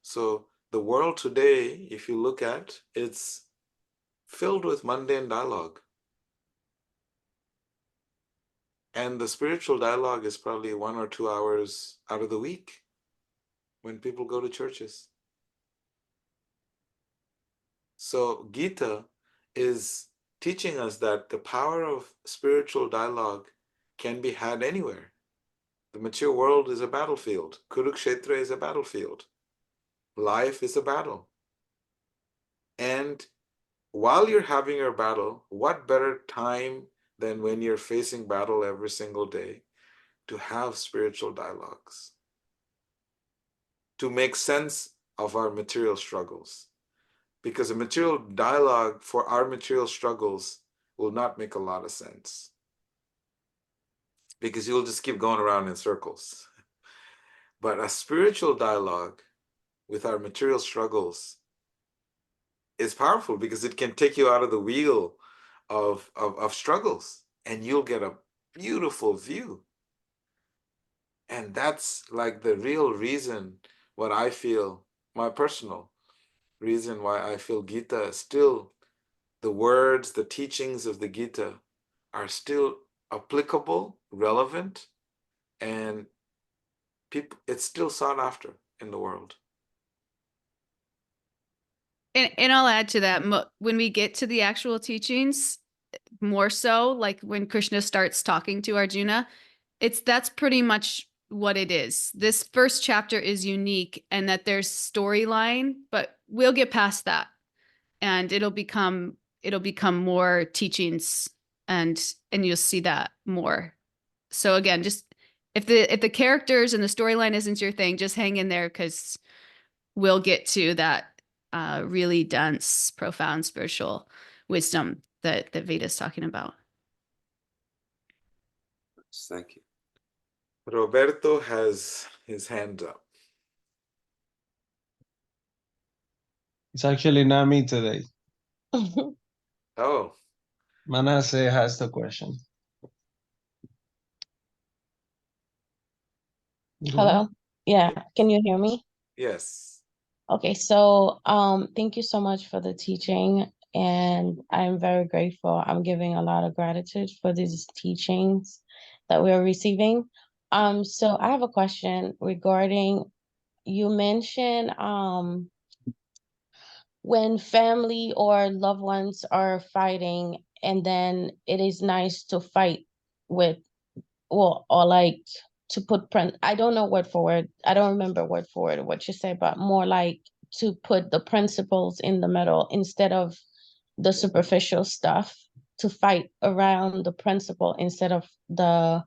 [SPEAKER 2] So the world today, if you look at, it's filled with mundane dialogue. And the spiritual dialogue is probably 1 or 2 hours out of the week when people go to churches. So Gita is teaching us that the power of spiritual dialogue can be had anywhere. The mature world is a battlefield. Kurukshetra is a battlefield. Life is a battle. And while you're having your battle, what better time than when you're facing battle every single day to have spiritual dialogues, to make sense of our material struggles? Because a material dialogue for our material struggles will not make a lot of sense, because you'll just keep going around in circles. But a spiritual dialogue with our material struggles is powerful because it can take you out of the wheel of struggles, and you'll get a beautiful view. And that's like the real reason, what I feel, my personal reason why I feel Gita still, the words, the teachings of the Gita are still applicable, relevant, and people, it's still sought after in the world.
[SPEAKER 1] And I'll add to that, when we get to the actual teachings, more so like when Krishna starts talking to Arjuna, that's pretty much what it is. This first chapter is unique, and that there's storyline, but we'll get past that, and it'll become more teachings, and you'll see that more. So again, just if the characters and the storyline isn't your thing, just hang in there, because we'll get to that really dense, profound spiritual wisdom that Veda is talking about.
[SPEAKER 3] Thank you.
[SPEAKER 2] Roberto has his hand up.
[SPEAKER 4] It's actually not me today.
[SPEAKER 2] Oh,
[SPEAKER 4] Manasseh has the question.
[SPEAKER 5] Hello. Yeah, can you hear me?
[SPEAKER 2] yes.
[SPEAKER 5] Okay, so thank you so much for the teaching, and I'm very grateful. I'm giving a lot of gratitude for these teachings that we're receiving. So I have a question regarding, you mentioned when family or loved ones are fighting, and then it is nice to fight with, well, or like to put I don't know word for word. I don't remember word for word what you say, but more like to put the principles in the middle instead of the superficial stuff, to fight around the principle instead of the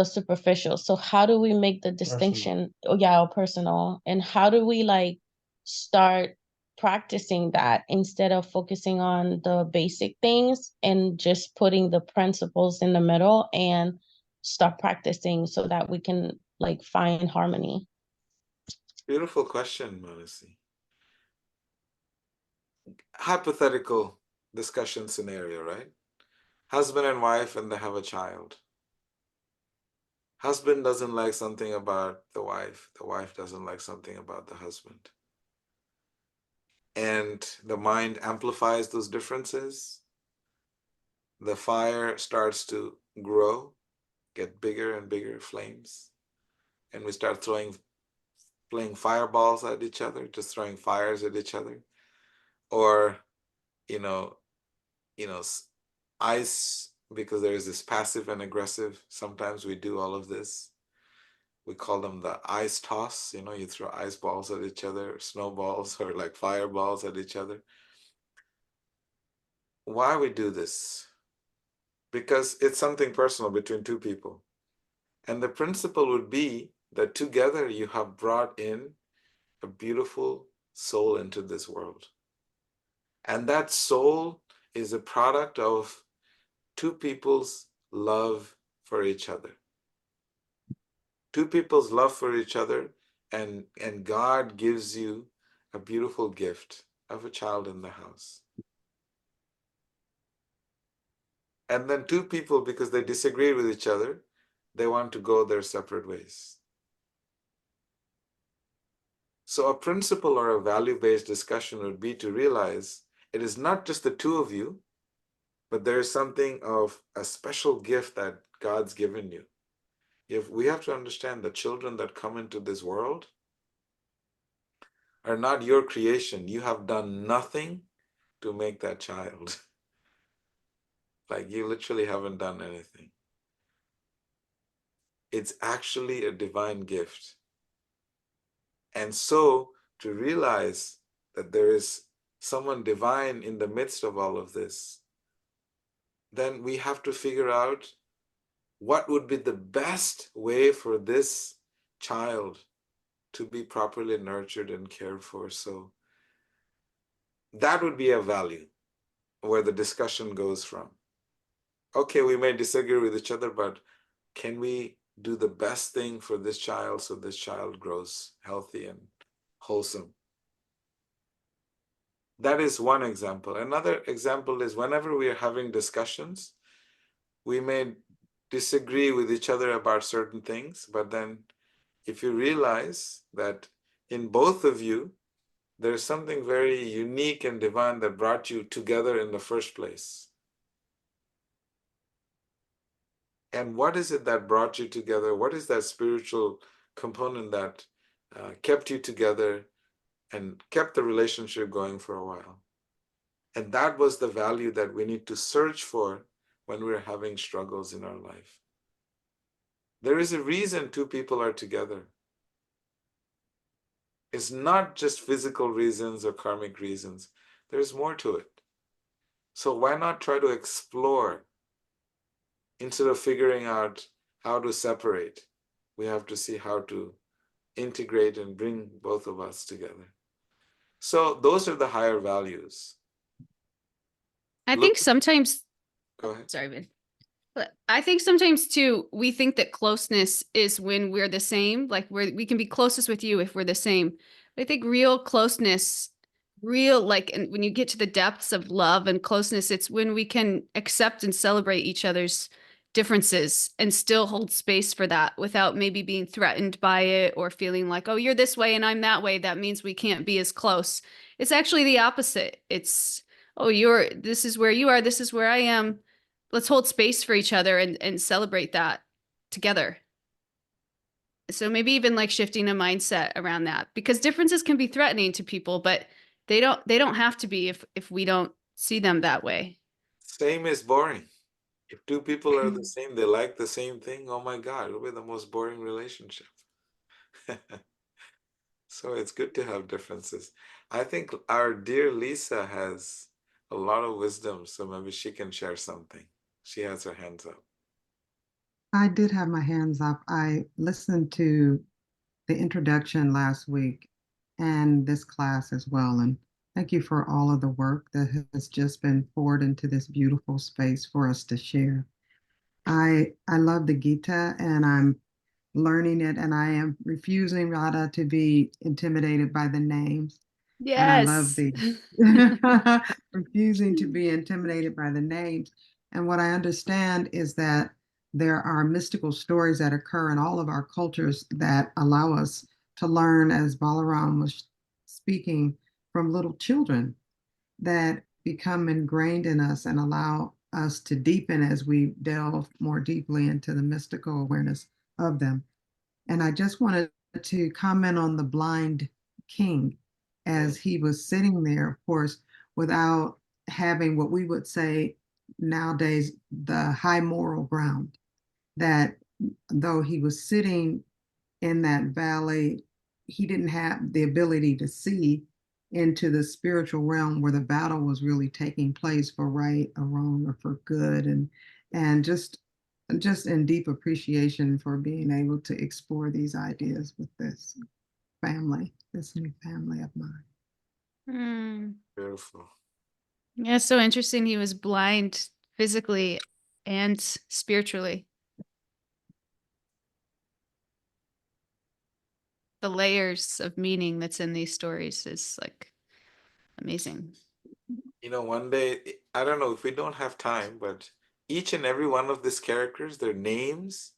[SPEAKER 5] superficial. So how do we make the distinction? Oh yeah, or personal. And how do we like start practicing that instead of focusing on the basic things and just putting the principles in the middle and start practicing so that we can like find harmony?
[SPEAKER 2] Beautiful question, Manasi. Hypothetical discussion scenario, right? Husband and wife, and they have a child. Husband doesn't like something about the wife doesn't like something about the husband. And the mind amplifies those differences. The fire starts to grow, get bigger and bigger flames. And we start playing fireballs at each other, just throwing fires at each other. Or, you know, ice, because there is this passive and aggressive. Sometimes we do all of this. We call them the ice toss. You throw ice balls at each other, snowballs, or like fireballs at each other. Why we do this? Because it's something personal between two people. And the principle would be that together you have brought in a beautiful soul into this world. And that soul is a product of two people's love for each other. Two people's love for each other, and God gives you a beautiful gift of a child in the house. And then two people, because they disagree with each other, they want to go their separate ways. So a principle or a value-based discussion would be to realize it is not just the two of you, but there is something of a special gift that God's given you. We have to understand the children that come into this world are not your creation. You have done nothing to make that child. Like, you literally haven't done anything. It's actually a divine gift. And so to realize that there is someone divine in the midst of all of this, then we have to figure out what would be the best way for this child to be properly nurtured and cared for. So that would be a value where the discussion goes from, okay, we may disagree with each other, but can we do the best thing for this child so this child grows healthy and wholesome? That is one example. Another example is whenever we are having discussions, we may disagree with each other about certain things, but then if you realize that in both of you, there's something very unique and divine that brought you together in the first place. And what is it that brought you together? What is that spiritual component that kept you together and kept the relationship going for a while? And that was the value that we need to search for when we're having struggles in our life. There is a reason two people are together. It's not just physical reasons or karmic reasons. There's more to it. So why not try to explore instead of figuring out how to separate? We have to see how to integrate and bring both of us together. So those are the higher values.
[SPEAKER 1] I
[SPEAKER 2] Look-
[SPEAKER 1] think sometimes,
[SPEAKER 2] Go ahead.
[SPEAKER 1] sorry, Ben. But I think sometimes too, we think that closeness is when we're the same. Like we can be closest with you if we're the same. But I think real closeness, and when you get to the depths of love and closeness, it's when we can accept and celebrate each other's differences and still hold space for that without maybe being threatened by it or feeling like, oh, you're this way and I'm that way. That means we can't be as close. It's actually the opposite. It's, oh, this is where you are. This is where I am. Let's hold space for each other and celebrate that together. So maybe even like shifting a mindset around that, because differences can be threatening to people, but they don't have to be if we don't see them that way.
[SPEAKER 2] Same is boring. If two people are the same, they like the same thing, oh my God, it'll be the most boring relationship. So it's good to have differences. I think our dear Lisa has a lot of wisdom, so maybe she can share something. She has her hands up.
[SPEAKER 6] I did have my hands up. I listened to the introduction last week and this class as well. And thank you for all of the work that has just been poured into this beautiful space for us to share. I love the Gita and I'm learning it, and I am refusing, Radha, to be intimidated by the names. And I love
[SPEAKER 1] Yes.
[SPEAKER 6] the refusing to be intimidated by the names. And what I understand is that there are mystical stories that occur in all of our cultures that allow us to learn, as Balaram was speaking, from little children that become ingrained in us and allow us to deepen as we delve more deeply into the mystical awareness of them. And I just wanted to comment on the blind king as he was sitting there, of course, without having what we would say nowadays the high moral ground. That though he was sitting in that valley, he didn't have the ability to see into the spiritual realm where the battle was really taking place for right or wrong or for good, and just in deep appreciation for being able to explore these ideas with this new family of mine.
[SPEAKER 1] Hmm.
[SPEAKER 2] Beautiful.
[SPEAKER 1] Yeah, so interesting. He was blind physically and spiritually. The layers of meaning that's in these stories is like amazing.
[SPEAKER 2] You know, one day, I don't know if we don't have time, but each and every one of these characters, their names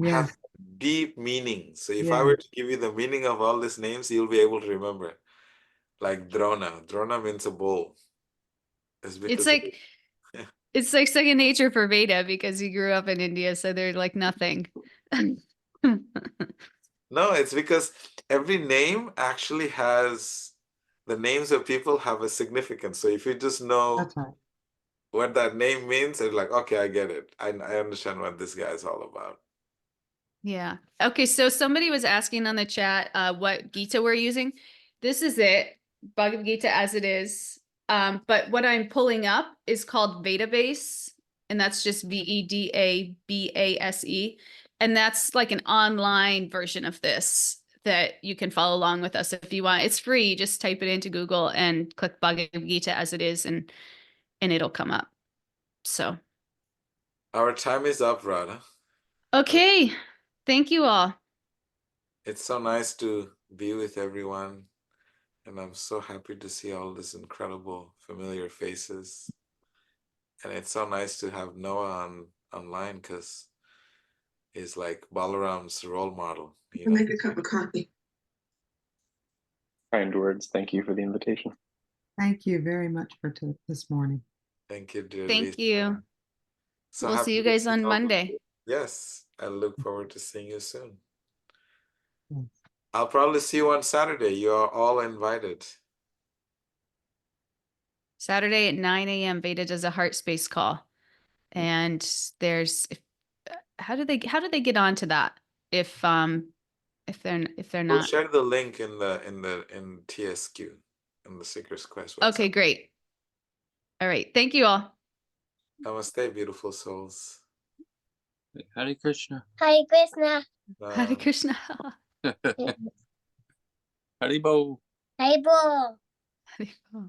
[SPEAKER 2] have
[SPEAKER 6] Yes,
[SPEAKER 2] deep meaning. So if I
[SPEAKER 6] yes.
[SPEAKER 2] were to give you the meaning of all these names, you'll be able to remember. Like Drona. Drona means a bull. It's
[SPEAKER 1] It's
[SPEAKER 2] because
[SPEAKER 1] like it's like second nature for Veda because he grew up in India, so they're like nothing.
[SPEAKER 2] no, it's because every name actually has the names of people have a significance. So if you just know
[SPEAKER 6] That's right.
[SPEAKER 2] what that name means, it's like, okay, I get it. I understand what this guy is all about.
[SPEAKER 1] Yeah. Okay, so somebody was asking on the chat what Gita we're using. This is it, Bhagavad Gita as it is. But what I'm pulling up is called Vedabase, and that's just Vedabase. And that's like an online version of this that you can follow along with us if you want. It's free. Just type it into Google and click Bhagavad Gita as it is, and it'll come up. So
[SPEAKER 2] Our time is up, Radha.
[SPEAKER 1] okay. Thank you all.
[SPEAKER 2] It's so nice to be with everyone. And I'm so happy to see all these incredible familiar faces. And it's so nice to have Noah online because he's like Balaram's role model. You know?
[SPEAKER 7] Make a cup of coffee.
[SPEAKER 8] Kind words. Thank you for the invitation.
[SPEAKER 6] Thank you very much for this morning.
[SPEAKER 2] Thank you, dear
[SPEAKER 1] Thank
[SPEAKER 2] Lisa.
[SPEAKER 1] you.
[SPEAKER 2] So
[SPEAKER 1] We'll see
[SPEAKER 2] happy
[SPEAKER 1] you
[SPEAKER 2] to
[SPEAKER 1] guys on
[SPEAKER 2] all of
[SPEAKER 1] Monday.
[SPEAKER 2] you. Yes, I look forward to seeing you soon.
[SPEAKER 6] Yes.
[SPEAKER 2] I'll probably see you on Saturday. You are all invited.
[SPEAKER 1] Saturday at 9 a.m. Veda does a heart space call. And there's how do they get onto that if they're
[SPEAKER 2] We'll
[SPEAKER 1] not.
[SPEAKER 2] share the link in TSQ, in the Seeker's Quest website.
[SPEAKER 1] Okay, great. All right. Thank you all.
[SPEAKER 2] Namaste, beautiful souls.
[SPEAKER 4] Hare Krishna.
[SPEAKER 9] Hare Krishna.
[SPEAKER 1] Hare Krishna.
[SPEAKER 4] Haribo.
[SPEAKER 9] Hare Bo.
[SPEAKER 1] Hare Bo.